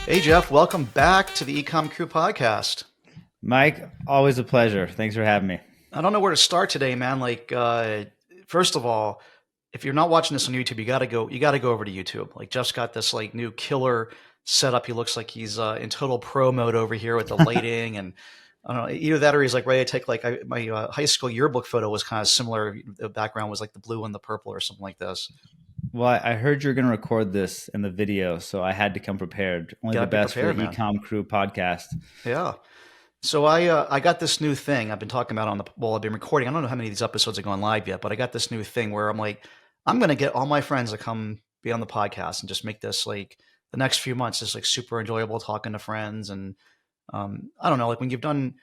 Hey, Jeff, welcome back to the EcomCrew podcast. Mike, always a pleasure. Thanks for having me. I don't know where to start today, man. First of all, if you're not watching this on YouTube, you gotta go over to YouTube. Like, Jeff's got this like new killer setup. He looks like he's in total pro mode over here with the lighting, and I don't know, either that or he's like ready to take my high school yearbook photo was kind of similar. The background was like the blue and the purple or something like this. Well, I heard you're going to record this in the video, so I had to come prepared. Only Gotta the be best for the prepared, man. EcomCrew podcast. Yeah. So I got this new thing I've been talking about I've been recording. I don't know how many of these episodes are going live yet, but I got this new thing where I'm like, I'm gonna get all my friends to come be on the podcast and just make this like the next few months just like super enjoyable talking to friends. And I don't know, like when you've done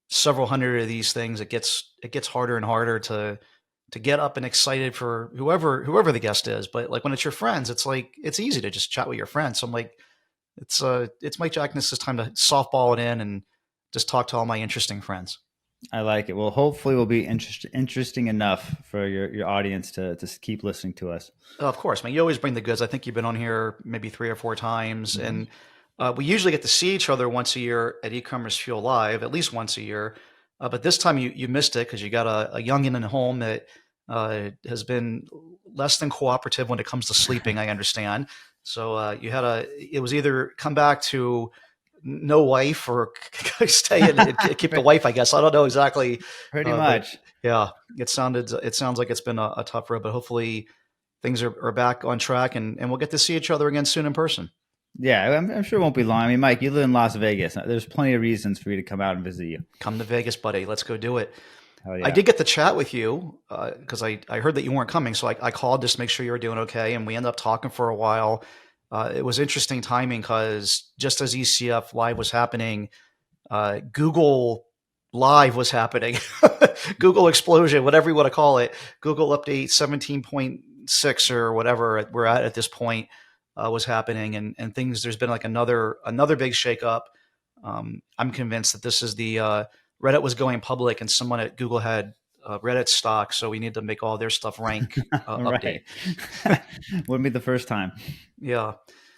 several hundred of these things, it gets harder and harder to get up and excited for whoever the guest is. But like when it's your friends, it's like it's easy to just chat with your friends. So I'm like, it's Mike Jackness' time to softball it in and just talk to all my interesting friends. I like it. Well, hopefully, will be interesting enough for your audience to keep listening to us. Of course, man. You always bring the goods. I think you've been on here maybe 3 or 4 times, Mm-hmm. and we usually get to see each other once a year at E-commerce Fuel Live, at least once a year. But this time you missed it because you got a youngin in home that has been less than cooperative when it comes to sleeping. I understand. So it was either come back to no wife or stay and keep the wife, I guess. I don't know exactly, Pretty but much. yeah, it sounds like it's been a tough road, but hopefully things are back on track and we'll get to see each other again soon in person. Yeah, I'm sure it won't be long. I mean, Mike, you live in Las Vegas. There's plenty of reasons for you to come out and visit you. Come to Vegas, buddy. Let's go do it. Hell I yeah. did get to chat with you because I heard that you weren't coming. So I called just to make sure you were doing okay. And we ended up talking for a while. It was interesting timing because just as ECF Live was happening, Google Live was happening. Google explosion, whatever you want to call it. Google update 17.6 or whatever we're at this point was happening. And things, there's been like another big shakeup. I'm convinced that this is the Reddit was going public and someone at Google had Reddit stock. So we need to make all their stuff rank update. Right. Wouldn't be the first time. Yeah.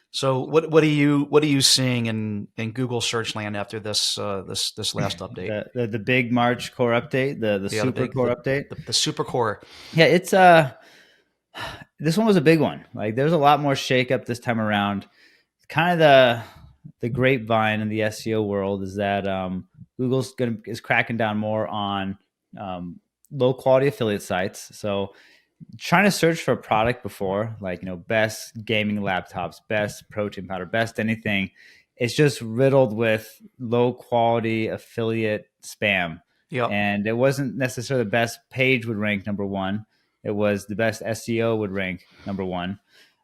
So what are you seeing in Google search land after this last update? The big March core update, the Yeah, super core update. the super core. Yeah, it's this one was a big one. Like there's a lot more shakeup this time around. Kind of the grapevine in the SEO world is that Google's is cracking down more on low quality affiliate sites. So trying to search for a product before, like best gaming laptops, best protein powder, best anything, it's just riddled with low quality affiliate spam. Yep. And it wasn't necessarily the best page would rank number one. It was the best SEO would rank number one.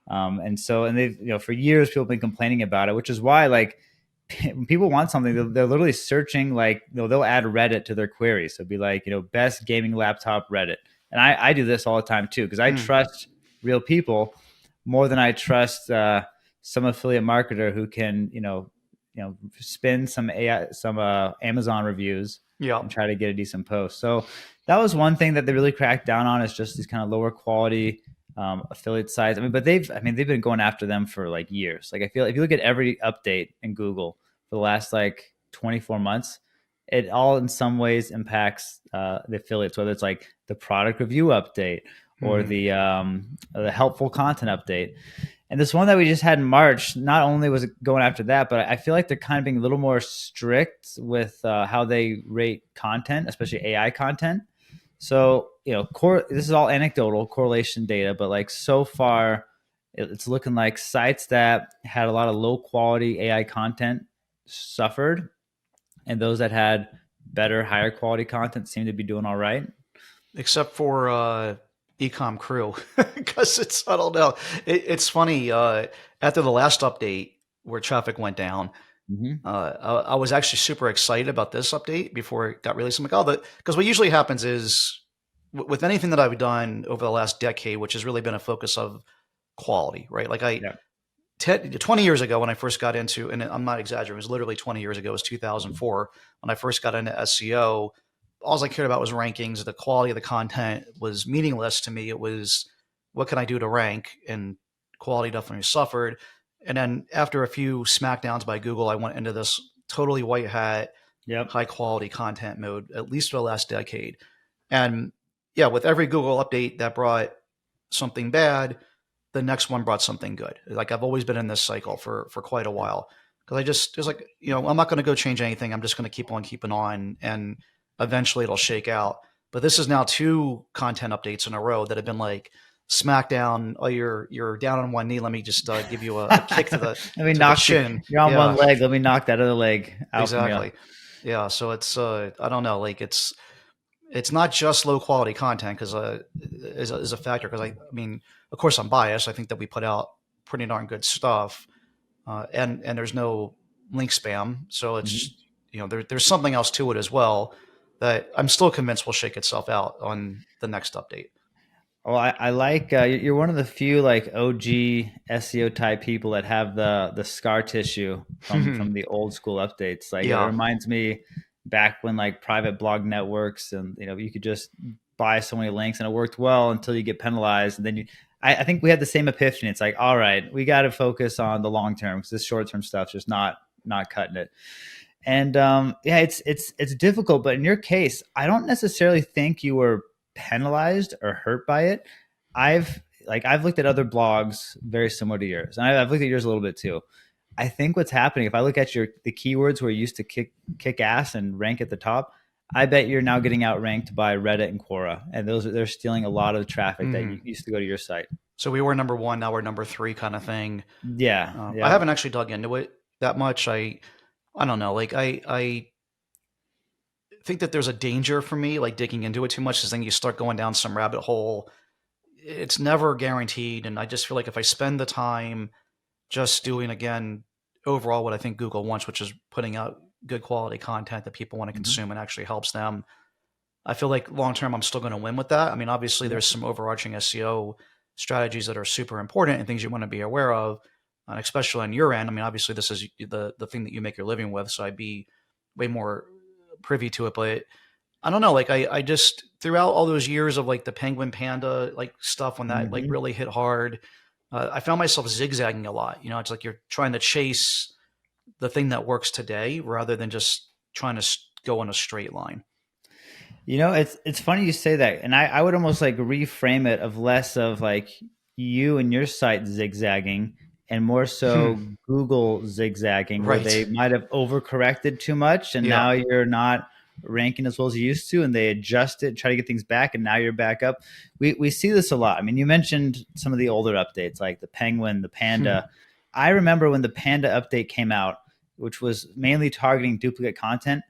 And they've, for years, people have been complaining about it, which is why, like, when people want something, they're literally searching, like, they'll add Reddit to their queries. So it'd be like, best gaming laptop Reddit. And I do this all the time too, because I trust real people more than I trust some affiliate marketer who can, spin some Amazon reviews Yep. and try to get a decent post. So that was one thing that they really cracked down on, is just these kind of lower quality affiliate sites. But they've been going after them for like years. Like I feel if you look at every update in Google for the last like 24 months, it all in some ways impacts the affiliates, whether it's like the product review update or the helpful content update. And this one that we just had in March, not only was it going after that, but I feel like they're kind of being a little more strict with how they rate content, especially AI content. So, this is all anecdotal correlation data, but like so far, it's looking like sites that had a lot of low quality AI content suffered, and those that had better, higher quality content seem to be doing all right. Except for EcomCrew, because I don't know. It's funny. After the last update where traffic went down, Mm-hmm. I was actually super excited about this update before it got released. I'm like, oh, because what usually happens is with anything that I've done over the last decade, which has really been a focus of quality, right? Like Yeah. 20 years ago when I first got into, and I'm not exaggerating, it was literally 20 years ago, it was 2004 when I first got into SEO. All I cared about was rankings. The quality of the content was meaningless to me. It was, what can I do to rank? And quality definitely suffered. And then after a few smackdowns by Google, I went into this totally white hat, Yep. high quality content mode, at least for the last decade. And yeah, with every Google update that brought something bad, the next one brought something good. Like I've always been in this cycle for quite a while because I just it's like I'm not going to go change anything. I'm just going to keep on keeping on, and eventually it'll shake out. But this is now two content updates in a row that have been like smackdown. Oh, you're down on one knee. Let me just give you a kick to the Let me to the knock you. chin. You're on one Yeah, leg. Let me knock that other leg out from you. exactly. Yeah, so it's I don't know, like it's not just low quality content because is a factor because I mean of course I'm biased. I think that we put out pretty darn good stuff, and there's no link spam, so Mhm. it's there's something else to it as well that I'm still convinced will shake itself out on the next update. Well, I like you're one of the few like OG SEO type people that have the scar tissue from the old school updates. Like it Yeah. reminds me back when like private blog networks and you could just buy so many links and it worked well until you get penalized and then I think we had the same epiphany. It's like, all right, we got to focus on the long term because this short term stuff's just not cutting it. And yeah, it's difficult. But in your case, I don't necessarily think you were penalized or hurt by it. I've looked at other blogs very similar to yours, and I've looked at yours a little bit too. I think what's happening if I look at the keywords where you used to kick ass and rank at the top, I bet you're now getting outranked by Reddit and Quora, and they're stealing a lot of the traffic that Hmm. used to go to your site. So we were number one, now we're number three, kind of thing. Yeah, I yeah. haven't actually dug into it that much. I don't know. Like I think that there's a danger for me, like digging into it too much, is then you start going down some rabbit hole. It's never guaranteed, and I just feel like if I spend the time just doing again overall what I think Google wants, which is putting out good quality content that people want to Hmm. consume and actually helps them, I feel like long term I'm still going to win with that. I mean, obviously Yep. there's some overarching SEO strategies that are super important and things you want to be aware of, and especially on your end. I mean, obviously this is the thing that you make your living with, so I'd be way more privy to it. But I don't know, like I just throughout all those years of like the Penguin Panda like stuff when that like Hmm. really hit hard, I found myself zigzagging a lot. It's like you're trying to chase the thing that works today rather than just trying to go in a straight line. It's funny you say that, and I would almost like reframe it of less of like you and your site zigzagging, and more Hmm. so Google zigzagging, where they Right. might have overcorrected too much, and Yeah. now you're not ranking as well as you used to, and they adjust it, try to get things back, and now you're back up. We see this a lot. I mean, you mentioned some of the older updates, like the Penguin, the Hmm. Panda. I remember when the Panda update came out, which was mainly targeting duplicate content.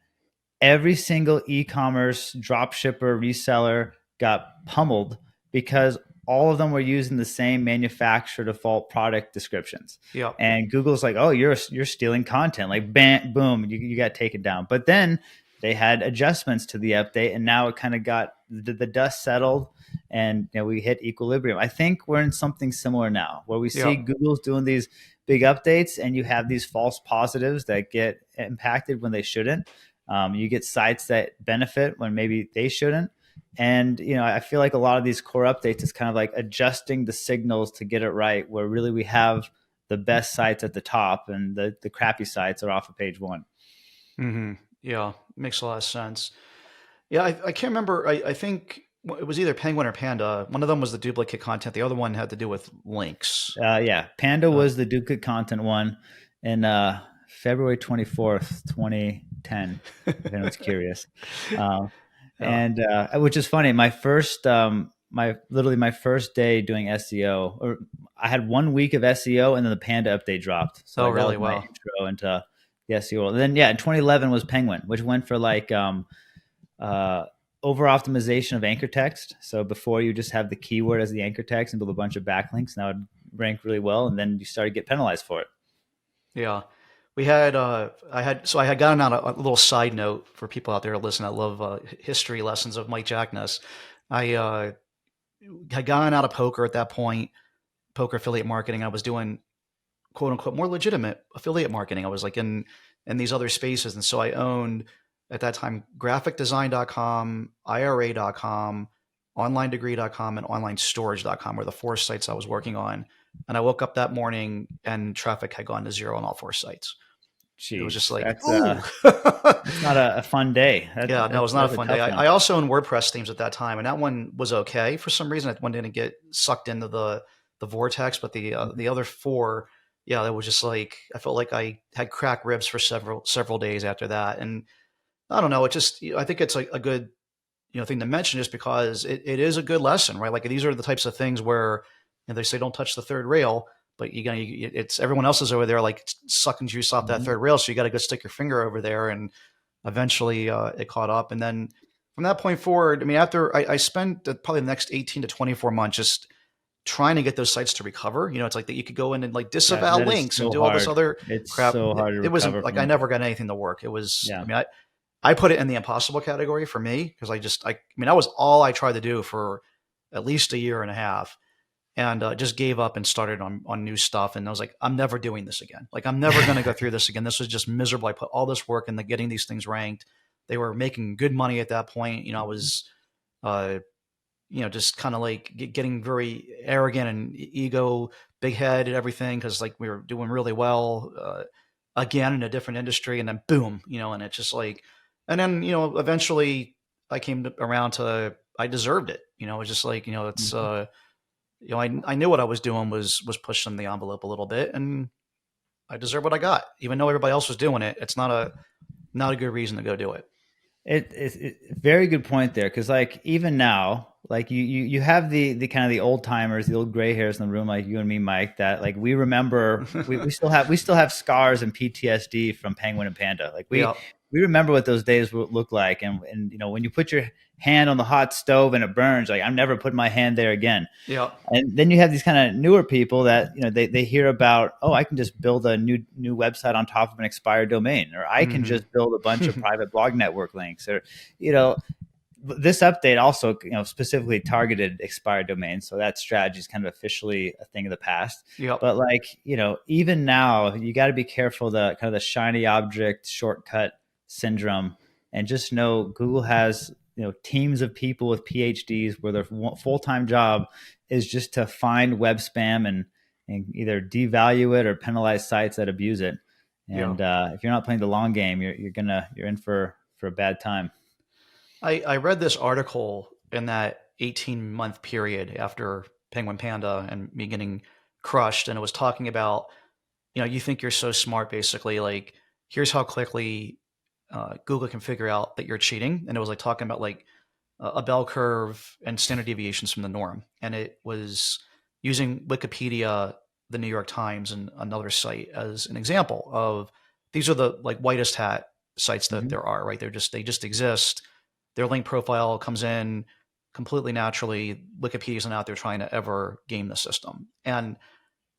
Every single e-commerce drop shipper reseller got pummeled because all of them were using the same manufacturer default product descriptions. Yeah. And Google's like, oh, you're stealing content. Like, bam, boom, you got taken down. But then they had adjustments to the update, and now it kind of got the dust settled, and we hit equilibrium. I think we're in something similar now, where we Yeah. see Google's doing these big updates, and you have these false positives that get impacted when they shouldn't. You get sites that benefit when maybe they shouldn't. And, I feel like a lot of these core updates is kind of like adjusting the signals to get it right, where really we have the best sites at the top and the crappy sites are off of page one. Hmm. Yeah. Makes a lot of sense. Yeah. I can't remember. I think it was either Penguin or Panda. One of them was the duplicate content. The other one had to do with links. Yeah. Panda Uh, was the duplicate content one in February 24th, 2010, if anyone's curious. Um, yeah. and which is funny. My first, my first day doing SEO, or I had 1 week of SEO, and then the Panda update dropped. So Oh, like that was really? my Wow. intro into the SEO world. And then yeah, in 2011 was Penguin, which went for like uh, over optimization of anchor text. So before you just have the keyword as the anchor text and build a bunch of backlinks, now it rank really well, and then you start to get penalized for it. Yeah. We had, I had gotten out a little side note for people out there to listen that love history lessons of Mike Jackness. I had gotten out of poker at that point, poker affiliate marketing. I was doing quote unquote more legitimate affiliate marketing. I was like in these other spaces. And so I owned at that time graphicdesign.com, IRA.com, onlinedegree.com, and onlinestorage.com were the four sites I was working on. And I woke up that morning and traffic had gone to zero on all four sites. It was just Jeez, like, ooh. that's not a fun day. Yeah, no, it was not a That's a fun day. tough I one. also owned WordPress themes at that time, and that one was okay. For some reason, that one didn't get sucked into the vortex, but the other four, yeah, that was just like I felt like I had cracked ribs for several days after that. And I don't know, it just I think it's a good thing to mention just because it is a good lesson, right? Like these are the types of things where they say don't touch the third rail, but it's everyone else is over there like sucking juice off that Mhm. third rail, so you got to go stick your finger over there, and eventually it caught up. And then from that point forward, I mean, after I spent probably the next 18 to 24 months just trying to get those sites to recover. It's like that you could go in and like disavow That is links and so do all this hard. other It's crap. so hard to It wasn't recover like I from. never got anything to work. It was, I Yeah. mean, I put it in the impossible category for me because I mean, that was all I tried to do for at least a year and a half, and just gave up and started on new stuff. And I was like, I'm never doing this again. Like, I'm never going to go through this again. This was just miserable. I put all this work into getting these things ranked. They were making good money at that point. I was, uh, just kind of like getting very arrogant and ego, big head and everything because like we were doing really well again in a different industry, and then boom, and it's just like, and then eventually I came around to I deserved it. It was just like it's Mhm. I knew what I was doing was pushing the envelope a little bit, and I deserve what I got, even though everybody else was doing it. It's not a good reason to go do it. Very good point there, because like even now, like you have the kind of the old timers, the old gray hairs in the room, like you and me, Mike, that like we remember, we still have scars and PTSD from Penguin and Panda. Like we Yeah, we remember what those days would look like, and when you put your hand on the hot stove and it burns, like I'm never putting my hand there again. yeah. And then you have these kind of newer people that they hear about, oh, I can just build a new website on top of an expired domain, or I can Hmm. just build a bunch of private blog network links, or you know this update also specifically targeted expired domains, so that strategy is kind of officially a thing of the past. Yep. But like even now, you got to be careful the kind of the shiny object shortcut syndrome, and just know Google has teams of people with PhDs where their full-time job is just to find web spam and either devalue it or penalize sites that abuse it. Yeah. And if you're not playing the long game, you're in for a bad time. I read this article in that 18-month period after Penguin Panda and me getting crushed, and it was talking about, you think you're so smart, basically, like, here's how quickly Google can figure out that you're cheating. And it was like talking about like a bell curve and standard deviations from the norm. And it was using Wikipedia, the New York Times, and another site as an example of these are the like whitest hat sites that Mhm. there are, right? They just exist. Their link profile comes in completely naturally. Wikipedia isn't out there trying to ever game the system. And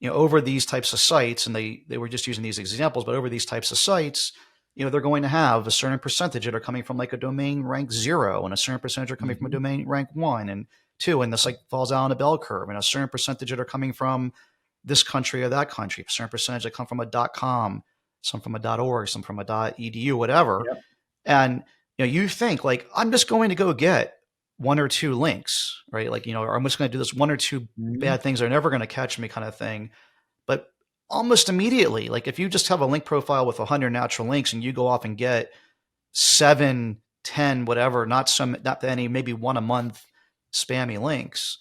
over these types of sites, and they were just using these examples, but over these types of sites, they're going to have a certain percentage that are coming from like a domain rank 0, and a certain percentage are coming from a Mhm. domain rank 1 and 2, and this like falls out on a bell curve, and a certain percentage that are coming from this country or that country, a certain percentage that come from a .com, some from a .org, some from a .edu, whatever. Yep. And you think like I'm just going to go get one or two links, right? Like or I'm just going to do this one or two Mhm. bad things, they're never going to catch me, kind of thing. But almost immediately, like if you just have a link profile with 100 natural links and you go off and get 7, 10, whatever, not any, maybe one a month spammy links,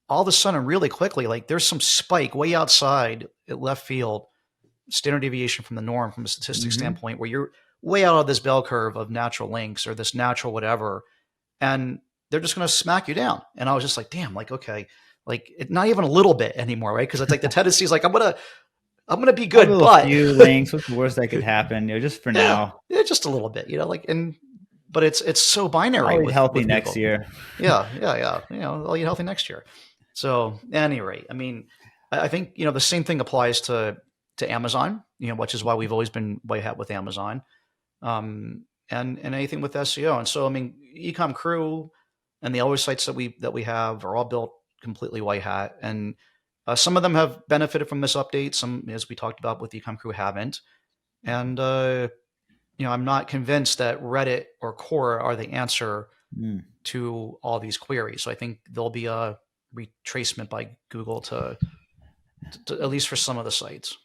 all of a sudden, really quickly, like there's some spike way outside at left field, standard deviation from the norm from a statistics Mhm. standpoint, where you're way out of this bell curve of natural links or this natural whatever, and they're just going to smack you down. And I was just like, damn, like, okay, like not even a little bit anymore, right? Because it's like the tendency is like, I'm gonna be I'll good, build a but few links. What's the worst that could happen? Just for yeah, now. yeah, just a little bit, like, and but it's so I'll binary eat with healthy next Google. year. Yeah, yeah, yeah. I'll eat healthy next year. So at any rate, I mean, I think the same thing applies to Amazon. Which is why we've always been way ahead with Amazon, and anything with SEO. And so I mean, EcomCrew and the other sites that we have are all built completely white hat, and some of them have benefited from this update. Some, as we talked about with EcomCrew, haven't. And I'm not convinced that Reddit or Quora are the answer Mm. to all these queries. So I think there'll be a retracement by Google to at least for some of the sites.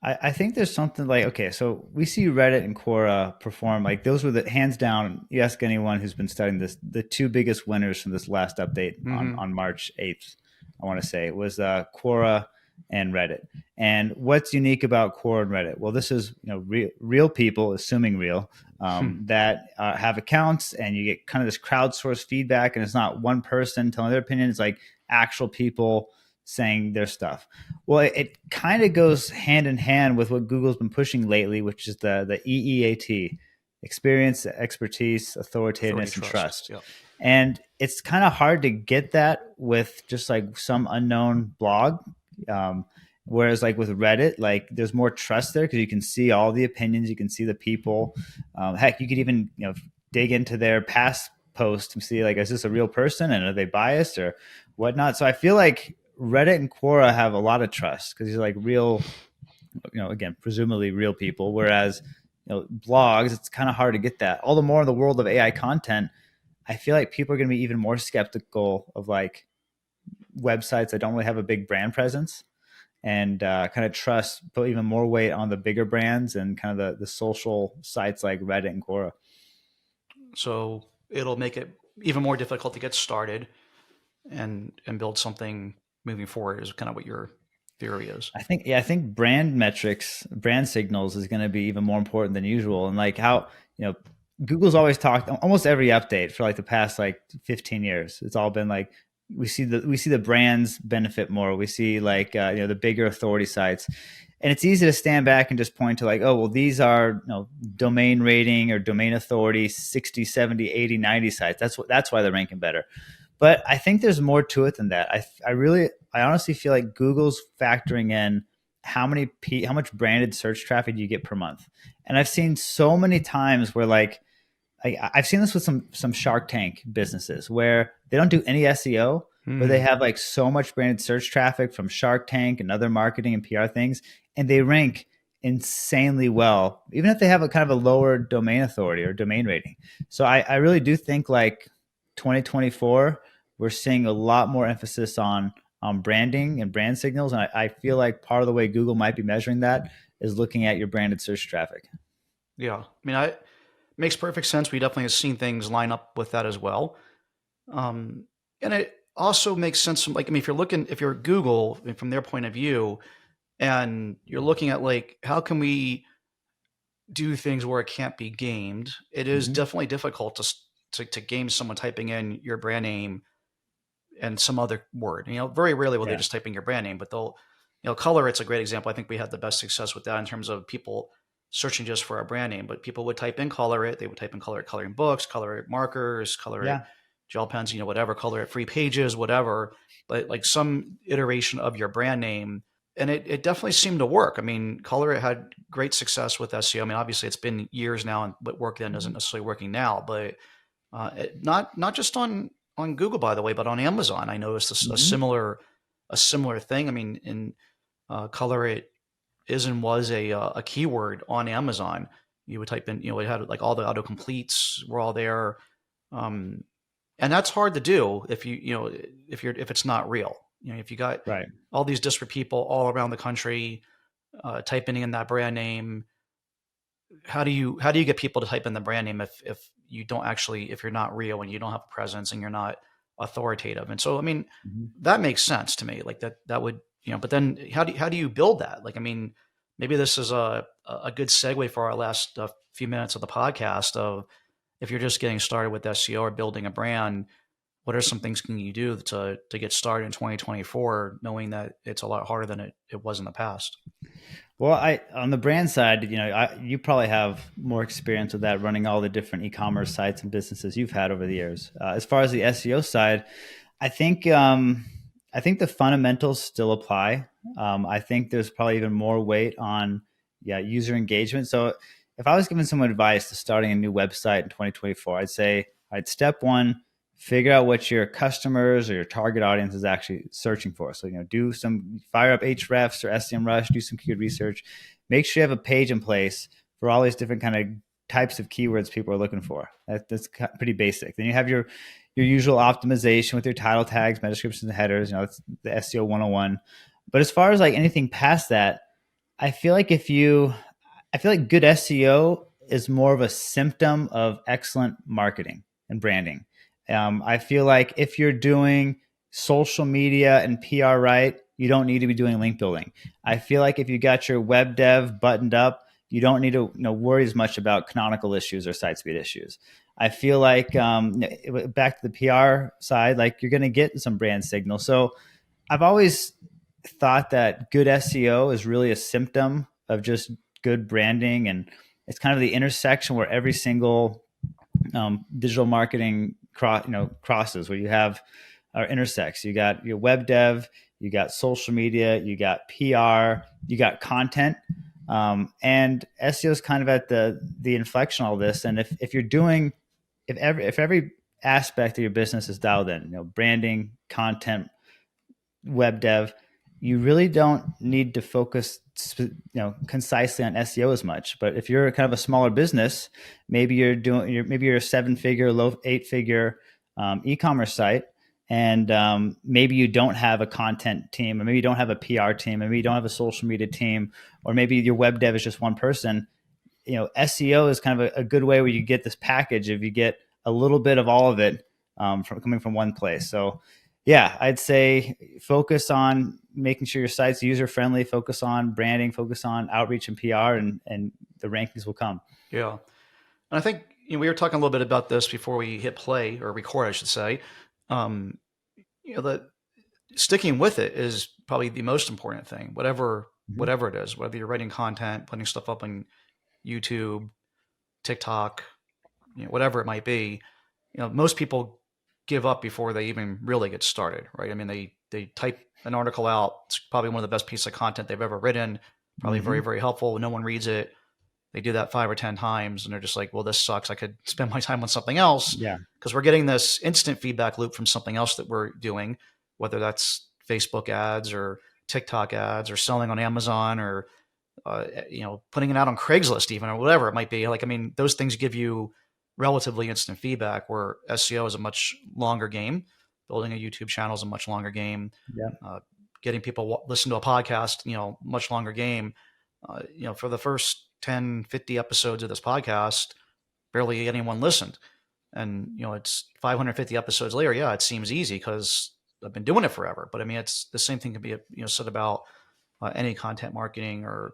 I think there's something like, okay, so we see Reddit and Quora perform like those were the hands down. You ask anyone who's been studying this, the two biggest winners from this last update Mm-hmm. on March 8th, I want to say, was Quora and Reddit. And what's unique about Quora and Reddit? Well, this is real people, assuming real, that have accounts, and you get kind of this crowdsourced feedback, and it's not one person telling their opinion; it's like actual people saying their stuff. Well, it kind of goes hand in hand with what Google's been pushing lately, which is the EEAT: experience, expertise, Authority, authoritativeness, and trust. trust. Yep. And it's kind of hard to get that with just like some unknown blog. Um, Whereas like with Reddit, like there's more trust there because you can see all the opinions, you can see the people. Heck, you could even dig into their past posts and see like, is this a real person and are they biased or whatnot? So I feel like Reddit and Quora have a lot of trust because these are like real, again, presumably real people. Whereas blogs, it's kind of hard to get that. All the more in the world of AI content, I feel like people are going to be even more skeptical of like websites that don't really have a big brand presence, and kind of trust, put even more weight on the bigger brands and kind of the social sites like Reddit and Quora. So it'll make it even more difficult to get started and build something moving forward. Is kind of what your theory is. I think brand metrics, brand signals is going to be even more important than usual. And like how, Google's always talked almost every update for like the past like 15 years. It's all been like, we see the brands benefit more. We see like, the bigger authority sites, and it's easy to stand back and just point to like, oh, well, these are, domain rating or domain authority 60, 70, 80, 90 sites. That's why they're ranking better. But I think there's more to it than that. I honestly feel like Google's factoring in how much branded search traffic you get per month. And I've seen so many times where like I've seen this with some Shark Tank businesses where they don't do any SEO, but they Hmm. have like so much branded search traffic from Shark Tank and other marketing and PR things, and they rank insanely well, even if they have a kind of a lower domain authority or domain rating. So I really do think like 2024, we're seeing a lot more emphasis on branding and brand signals. And I feel like part of the way Google might be measuring that is looking at your branded search traffic. Yeah. I mean, I makes perfect sense. We definitely have seen things line up with that as well. Um, and it also makes sense from like, I mean, if you're Google from their point of view, and you're looking at like, how can we do things where it can't be gamed? It is Mm-hmm. definitely difficult to game someone typing in your brand name and some other word. Very rarely will they Yeah. just type in your brand name, but they'll, color. It's a great example. I think we had the best success with that in terms of people searching just for our brand name. But people would type in color it. They would type in color it, coloring books, color it markers, color it Yeah. gel pens, whatever, color it free pages, whatever. But like some iteration of your brand name. And it definitely seemed to work. I mean, Color It had great success with SEO. I mean, obviously it's been years now, and what worked then isn't Mm-hmm. necessarily working now. But not just on Google, by the way, but on Amazon. I noticed Mm-hmm. a similar thing. I mean, in color, it is and was a keyword on Amazon. You would type in, it had like all the autocompletes were all there, um, and that's hard to do if it's not real. If you got Right. all these disparate people all around the country typing in that brand name, how do you get people to type in the brand name if you don't actually, if you're not real and you don't have a presence and you're not authoritative? And so I mean, Mm-hmm. that makes sense to me. Like that would, but then how do you build that? Like, I mean, maybe this is a good segue for our last few minutes of the podcast of, if you're just getting started with SEO or building a brand, what are some things can you do to get started in 2024, knowing that it's a lot harder than it was in the past? Well, I on the brand side, you probably have more experience with that, running all the different e-commerce sites and businesses you've had over the years. As far as the SEO side, I think I think the fundamentals still apply. I think there's probably even more weight on user engagement. So if I was giving someone advice to starting a new website in 2024, I'd say, step one, figure out what your customers or your target audience is actually searching for. So do some fire up Hrefs or SEMrush, do some keyword research, make sure you have a page in place for all these different kind of types of keywords people are looking for. That's pretty basic. Then you have your usual optimization with your title tags, meta descriptions, and headers. It's the SEO 101. But as far as like anything past that, I feel like I feel like good SEO is more of a symptom of excellent marketing and branding. I feel like if you're doing social media and PR right, you don't need to be doing link building. I feel like if you got your web dev buttoned up, you don't need to worry as much about canonical issues or site speed issues. I feel like back to the PR side, like you're going to get some brand signal. So I've always thought that good SEO is really a symptom of just good branding, and it's kind of the intersection where every single digital marketing crosses, where you have or intersects. You got your web dev, you got social media, you got PR, you got content, and SEO is kind of at the inflection of all this. And if you're doing if every aspect of your business is dialed in, branding, content, web dev, you really don't need to focus concisely on SEO as much. But if you're kind of a smaller business, maybe you're a 7-figure, low 8-figure e-commerce site, and maybe you don't have a content team, or maybe you don't have a PR team, maybe you don't have a social media team, or maybe your web dev is just one person. SEO is kind of a good way where you get this package if you get a little bit of all of it from coming from one place. So yeah, I'd say focus on making sure your site's user friendly, focus on branding, focus on outreach and PR, and the rankings will come. Yeah. And I think we were talking a little bit about this before we hit play or record, I should say. Um, that sticking with it is probably the most important thing. Mm-hmm. Whatever it is, whether you're writing content, putting stuff up on YouTube, TikTok, whatever it might be. Most people give up before they even really get started, right? I mean, they type an article out. It's probably one of the best pieces of content they've ever written. Probably very, Mm-hmm. very helpful. No one reads it. They do that 5 or 10 times, and they're just like, "Well, this sucks. I could spend my time on something else," Yeah. because we're getting this instant feedback loop from something else that we're doing, whether that's Facebook ads or TikTok ads or selling on Amazon or putting it out on Craigslist even or whatever it might be. Like, I mean, those things give you relatively instant feedback, where SEO is a much longer game. Building a YouTube channel is a much longer game. Yeah. Uh, Getting people listen to a podcast, much longer game. For the first 10, 50 episodes of this podcast, barely anyone listened. And, it's 550 episodes later. Yeah, it seems easy because I've been doing it forever. But I mean, it's the same thing can be, said about any content marketing or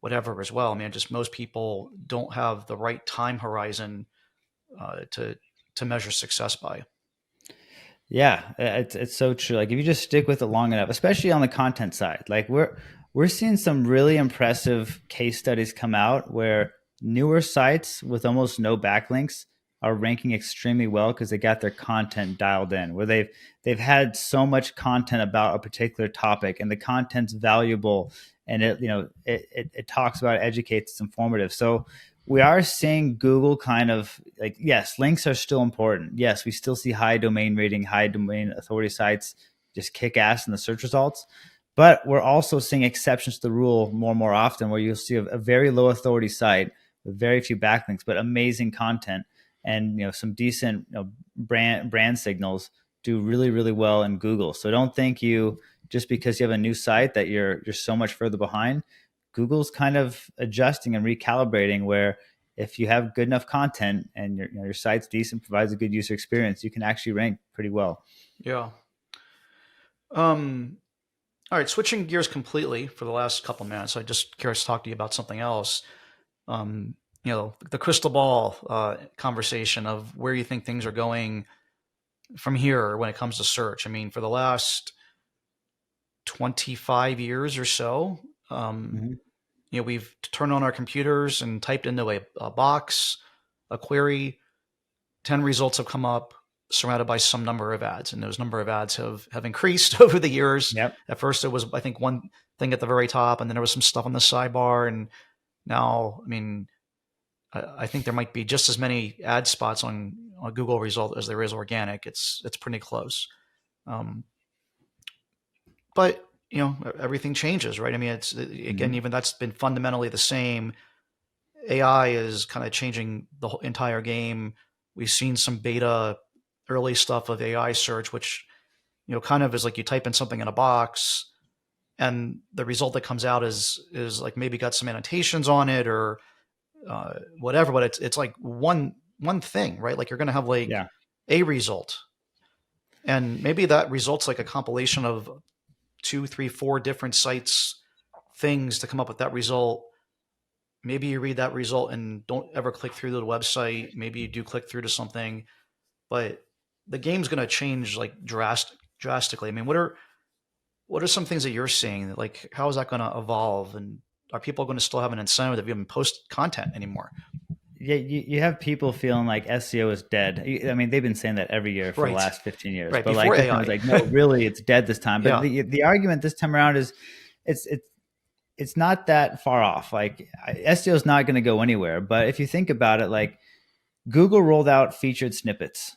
whatever as well. I mean, just most people don't have the right time horizon to measure success by. Yeah, it's so true. Like if you just stick with it long enough, especially on the content side, like we're seeing some really impressive case studies come out where newer sites with almost no backlinks are ranking extremely well because they got their content dialed in, where they've had so much content about a particular topic, and the content's valuable, and it talks about it, educates, it's informative. So we are seeing Google kind of like, yes, links are still important. Yes, we still see high domain rating, high domain authority sites just kick ass in the search results. But we're also seeing exceptions to the rule more and more often, where you'll see a very low authority site with very few backlinks, but amazing content and some decent brand signals do really, really well in Google. So don't think you just because you have a new site that you're so much further behind. Google's kind of adjusting and recalibrating, where if you have good enough content and your site's decent, provides a good user experience, you can actually rank pretty well. Yeah. All right. Switching gears completely for the last couple of minutes. I just curious to talk to you about something else. Um, the crystal ball conversation of where you think things are going from here when it comes to search. I mean, for the last 25 years or so, um, Mm-hmm. we've turned on our computers and typed into a box, a query, 10 results have come up surrounded by some number of ads. And those number of ads have increased over the years. Yep. At first, it was, I think, one thing at the very top, and then there was some stuff on the sidebar. And now, I mean, I think there might be just as many ad spots on Google result as there is organic. It's pretty close. Um, but everything changes, right? I mean, it's again, Mm-hmm. even that's been fundamentally the same. AI is kind of changing the whole entire game. We've seen some beta early stuff of AI search, which kind of is like you type in something in a box, and the result that comes out is like maybe got some annotations on it or whatever, but it's like one thing, right? Like you're going to have like Yeah. a result, and maybe that result's like a compilation of two, three, four different sites things to come up with that result. Maybe you read that result and don't ever click through to the website. Maybe you do click through to something, but the game's going to change like drastically. I mean, what are some things that you're seeing? Like, how is that going to evolve? And are people going to still have an incentive to even post content anymore? Yeah, you have people feeling like SEO is dead. I mean, they've been saying that every year for the Right, last 15 years. right. But like Before this time it's AI, like, no, really, it's dead this time. But yeah, the argument this time around is it's it's it's not that far off. Like SEO is not going to go anywhere. But if you think about it, like Google rolled out featured snippets,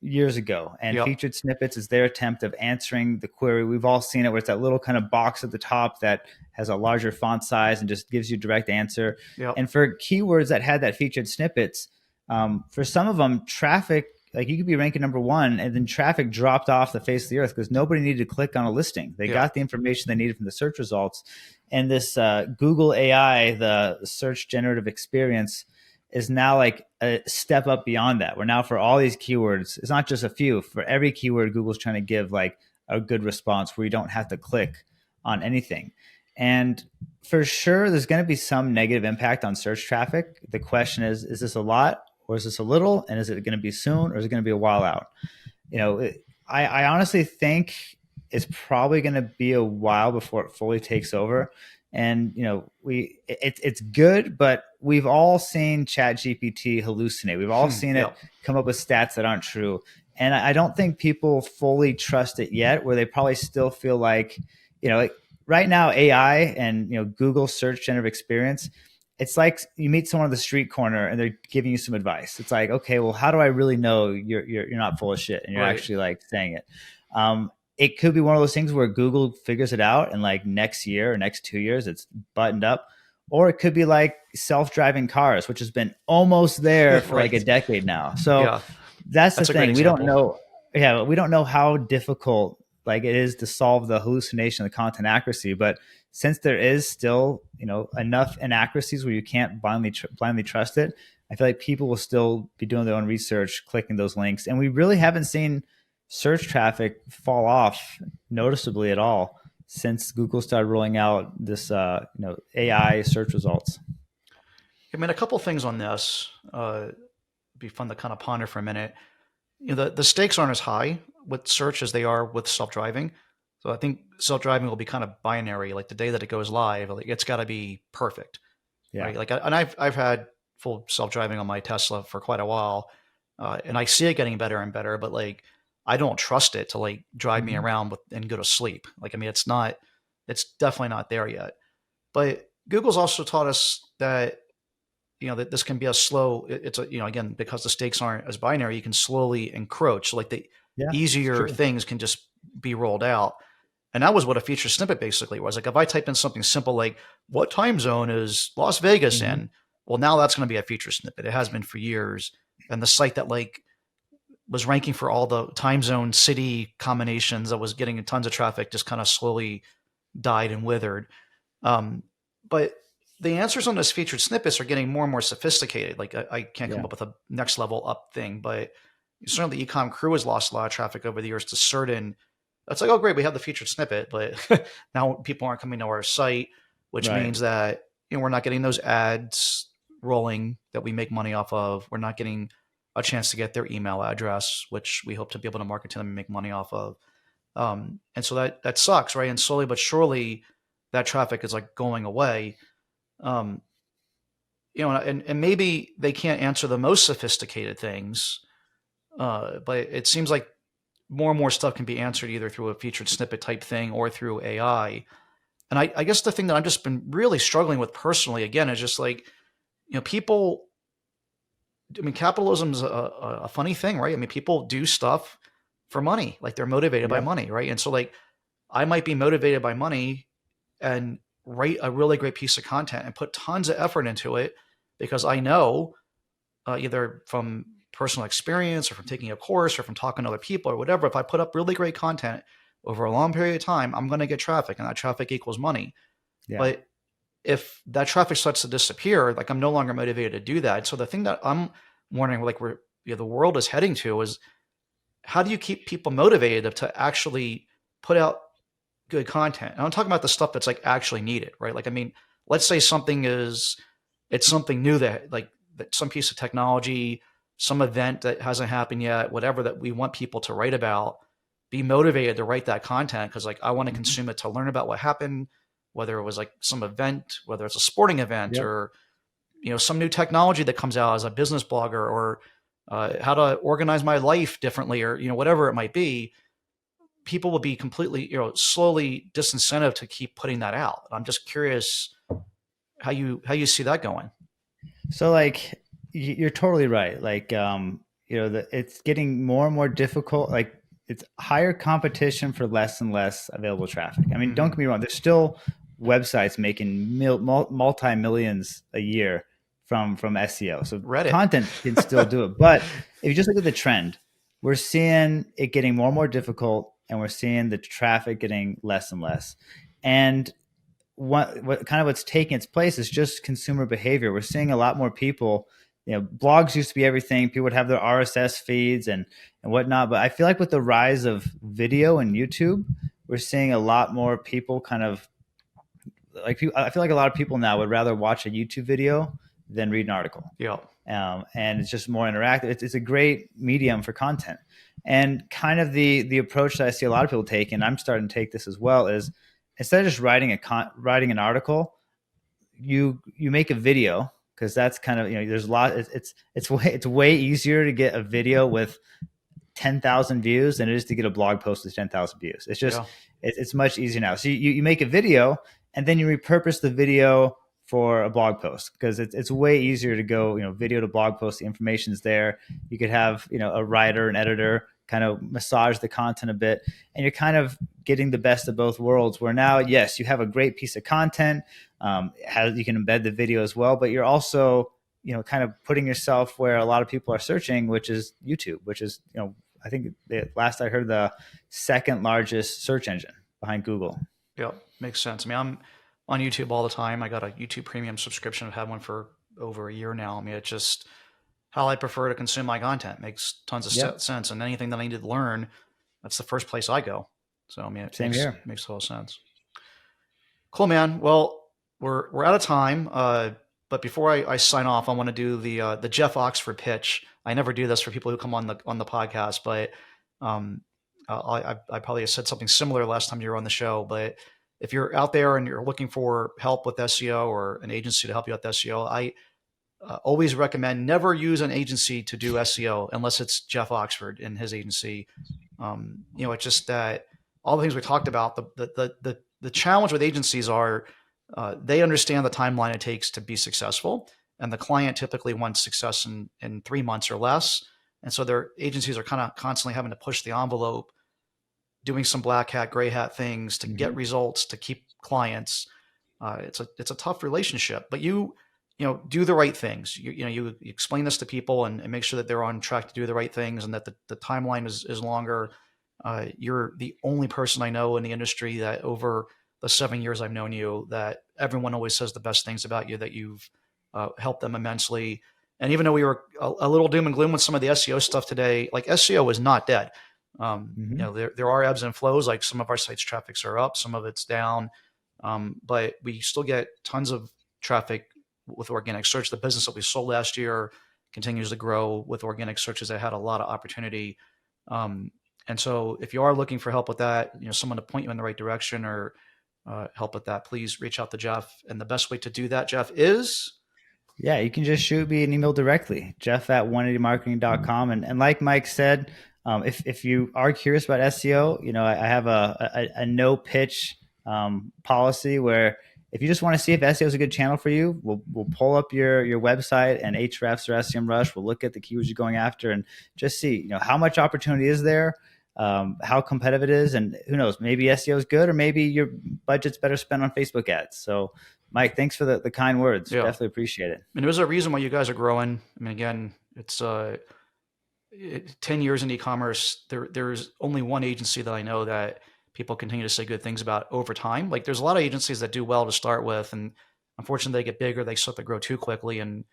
years ago, and yep, featured snippets is their attempt of answering the query. We've all seen it, where it's that little kind of box at the top that has a larger font size and just gives you a direct answer. yep, And for keywords that had that featured snippets, for some of them, traffic, like you could be ranking number one, and then traffic dropped off the face of the earth because nobody needed to click on a listing. They yep, got the information they needed from the search results, and this Google AI, the search generative experience, is now like a step up beyond that. Where now for all these keywords, it's not just a few. For every keyword, Google's trying to give like a good response where you don't have to click on anything. And for sure, there's going to be some negative impact on search traffic. The question is this a lot or is this a little? And is it going to be soon or is it going to be a while out? I honestly think it's probably going to be a while before it fully takes over. And it's good, but we've all seen Chat GPT hallucinate. We've all seen it yep, come up with stats that aren't true. And I don't think people fully trust it yet, where they probably still feel like, like right now, AI and Google search generative experience, it's like you meet someone on the street corner and they're giving you some advice. It's like, okay, well, how do I really know you're not full of shit and you're right, actually like saying it? It could be one of those things where Google figures it out and like next year or next 2 years it's buttoned up, or it could be like self-driving cars, which has been almost there for like a right. decade now. So Yeah, that's the that's a great thing. We don't example. know. Yeah, we don't know how difficult like it is to solve the hallucination, the content accuracy. But since there is still enough inaccuracies where you can't blindly trust it, I feel like people will still be doing their own research, clicking those links, and we really haven't seen search traffic fall off noticeably at all since Google started rolling out this AI search results. I mean, a couple things on this. Be fun to kind of ponder for a minute. The stakes aren't as high with search as they are with self driving. So I think self driving will be kind of binary. Like the day that it goes live, like it's got to be perfect, Yeah. right? Like, and I've had full self driving on my Tesla for quite a while, and I see it getting better and better. But like, I don't trust it to like drive me Mm-hmm. around and go to sleep. Like, I mean, it's definitely not there yet. But Google's also taught us that that this can be a slow. It's a again, because the stakes aren't as binary, you can slowly encroach. So like the Yeah, it's easier true. things can just be rolled out. And that was what a feature snippet basically was. Like if I type in something simple like what time zone is Las Vegas Mm-hmm. in, well now that's going to be a feature snippet. It has been for years. And the site that like was ranking for all the time zone city combinations that was getting tons of traffic just kind of slowly died and withered. Um, but the answers on those featured snippets are getting more and more sophisticated. Like I can't come Yeah. up with a next level up thing, but certainly the EcomCrew has lost a lot of traffic over the years to certain. That's like, oh great, we have the featured snippet, but now people aren't coming to our site, which Right. means that we're not getting those ads rolling that we make money off of. We're not getting a chance to get their email address, which we hope to be able to market to them and make money off of. And so that sucks, right? And slowly but surely, that traffic is like going away. Um, and maybe they can't answer the most sophisticated things, but it seems like more and more stuff can be answered either through a featured snippet type thing or through AI. And I guess the thing that I've just been really struggling with personally, again, is just like, people. I mean, capitalism's a funny thing, right? I mean, people do stuff for money, like they're motivated by Yep. money, right? And so, like, I might be motivated by money, and write a really great piece of content and put tons of effort into it, because I know, either from personal experience or from taking a course or from talking to other people or whatever, if I put up really great content over a long period of time, I'm going to get traffic, and that traffic equals money. Yeah. But if that traffic starts to disappear, like, I'm no longer motivated to do that. So the thing that I'm wondering, like, where, the world is heading to, is how do you keep people motivated to actually put out good content? And I'm talking about the stuff that's like actually needed, right? Like, I mean, let's say it's something new, that, like, that some piece of technology, some event that hasn't happened yet, whatever, that we want people to write about. Be motivated to write that content, because, like, I want to Mhm. consume it to learn about what happened, whether it was like some event, whether it's a sporting event, Yep. or some new technology that comes out as a business blogger, or how to organize my life differently, or whatever it might be. People will be completely, slowly disincentive to keep putting that out. I'm just curious how you see that going. So like you're totally right. Like it's getting more and more difficult. Like it's higher competition for less and less available traffic. I mean, don't Mm-hmm. get me wrong. There's still websites making multi millions a year from SEO. So Reddit. content can still do it. But if you just look at the trend, we're seeing it getting more and more difficult, and we're seeing the traffic getting less and less. And what's taking its place is just consumer behavior. We're seeing a lot more people. Blogs used to be everything. People would have their RSS feeds and whatnot. But I feel like with the rise of video and YouTube, we're seeing a lot more people kind of like. I feel like a lot of people now would rather watch a YouTube video than read an article. Yeah. And it's just more interactive. It's a great medium for content. And kind of the approach that I see a lot of people take, and I'm starting to take this as well, is instead of just writing an article, you make a video, because that's kind of there's a lot. It's way easier to get a video with 10,000 views than it is to get a blog post with 10,000 views. It's just Yeah. it's much easier now. So you make a video, and then you repurpose the video for a blog post, because it's way easier to go video to blog post. The information's there. You could have a writer, an editor kind of massage the content a bit, and you're kind of getting the best of both worlds, where now, yes, you have a great piece of content, you can embed the video as well, but you're also kind of putting yourself where a lot of people are searching, which is YouTube, which is I think last I heard, the second largest search engine behind Google. Yeah. Makes sense. I mean, I'm on YouTube all the time. I got a YouTube Premium subscription. I've had one for over a year now. I mean, it's just how I prefer to consume my content. Makes tons Yeah, of sense. And anything that I need to learn, that's the first place I go. So I mean, it same makes here. makes total sense. Cool, man. Well, we're out of time. But before I sign off, I want to do the Jeff Oxford pitch. I never do this for people who come on the podcast, but um, I probably said something similar last time you were on the show. But if you're out there and you're looking for help with SEO, or an agency to help you with SEO, I always recommend never use an agency to do SEO unless it's Jeff Oxford and his agency. It's just that all the things we talked about, the challenge with agencies are, they understand the timeline it takes to be successful, and the client typically wants success in 3 months or less. And so their agencies are kind of constantly having to push the envelope, doing some black hat, gray hat things to get Mm-hmm. results, to keep clients. It's a tough relationship, but do the right things. You explain this to people, and make sure that they're on track to do the right things, and that the timeline is longer. You're the only person I know in the industry that, over the 7 years I've known you, that everyone always says the best things about you, that you've helped them immensely. And even though we were a little doom and gloom with some of the SEO stuff today, like, SEO is not dead. Mm-hmm. There are ebbs and flows. Like, some of our sites' traffics are up, some of it's down, but we still get tons of traffic with organic search. The business that we sold last year continues to grow with organic searches that had a lot of opportunity. Um, and so if you are looking for help with that, someone to point you in the right direction, or help with that, please reach out to Jeff. And the best way to do that, Jeff, is Yeah, you can just shoot me an email directly, jeff at 180marketing.com. And like Mike said, if you are curious about SEO, I have a no pitch policy, where if you just want to see if SEO is a good channel for you, we'll pull up your website and Ahrefs or SEMrush. We'll look at the keywords you're going after, and just see how much opportunity is there. how competitive it is, and who knows, maybe SEO is good, or maybe your budget's better spent on Facebook ads. So, Mike, thanks for the kind words. Yeah. Definitely appreciate it. And there's a reason why you guys are growing. I mean, again, it's 10 years in e-commerce. There's only one agency that I know that people continue to say good things about over time. Like there's a lot of agencies that do well to start with, and unfortunately they get bigger, they start to grow too quickly, and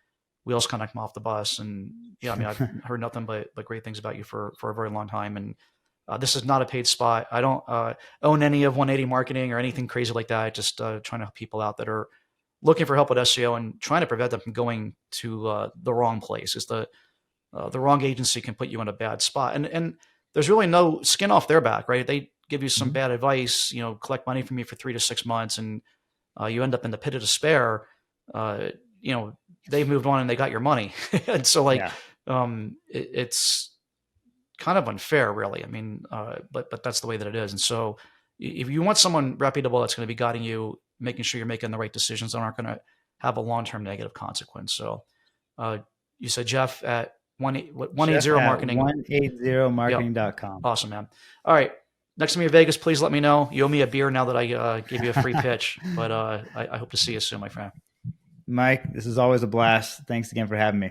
wheels kind of come off the bus. And yeah, I mean, I've heard nothing but great things about you for a very long time. And this is not a paid spot. I don't own any of 180 marketing or anything crazy like that. I just trying to help people out that are looking for help with SEO and trying to prevent them from going to the wrong place. Is the wrong agency can put you in a bad spot, and there's really no skin off their back, right? They give you some bad advice, collect money from you for 3 to 6 months, and you end up in the pit of despair. Uh, they've moved on and they got your money, and so like Yeah. it's kind of unfair, really. I mean, but that's the way that it is. And so if you want someone reputable that's going to be guiding you, making sure you're making the right decisions that aren't going to have a long-term negative consequence. So you said Jeff at Jeff 180 at marketing. 180marketing.com. Awesome, man. All right. Next time you're in Vegas, please let me know. You owe me a beer now that I gave you a free pitch, but I hope to see you soon, my friend. Mike, this is always a blast. Thanks again for having me.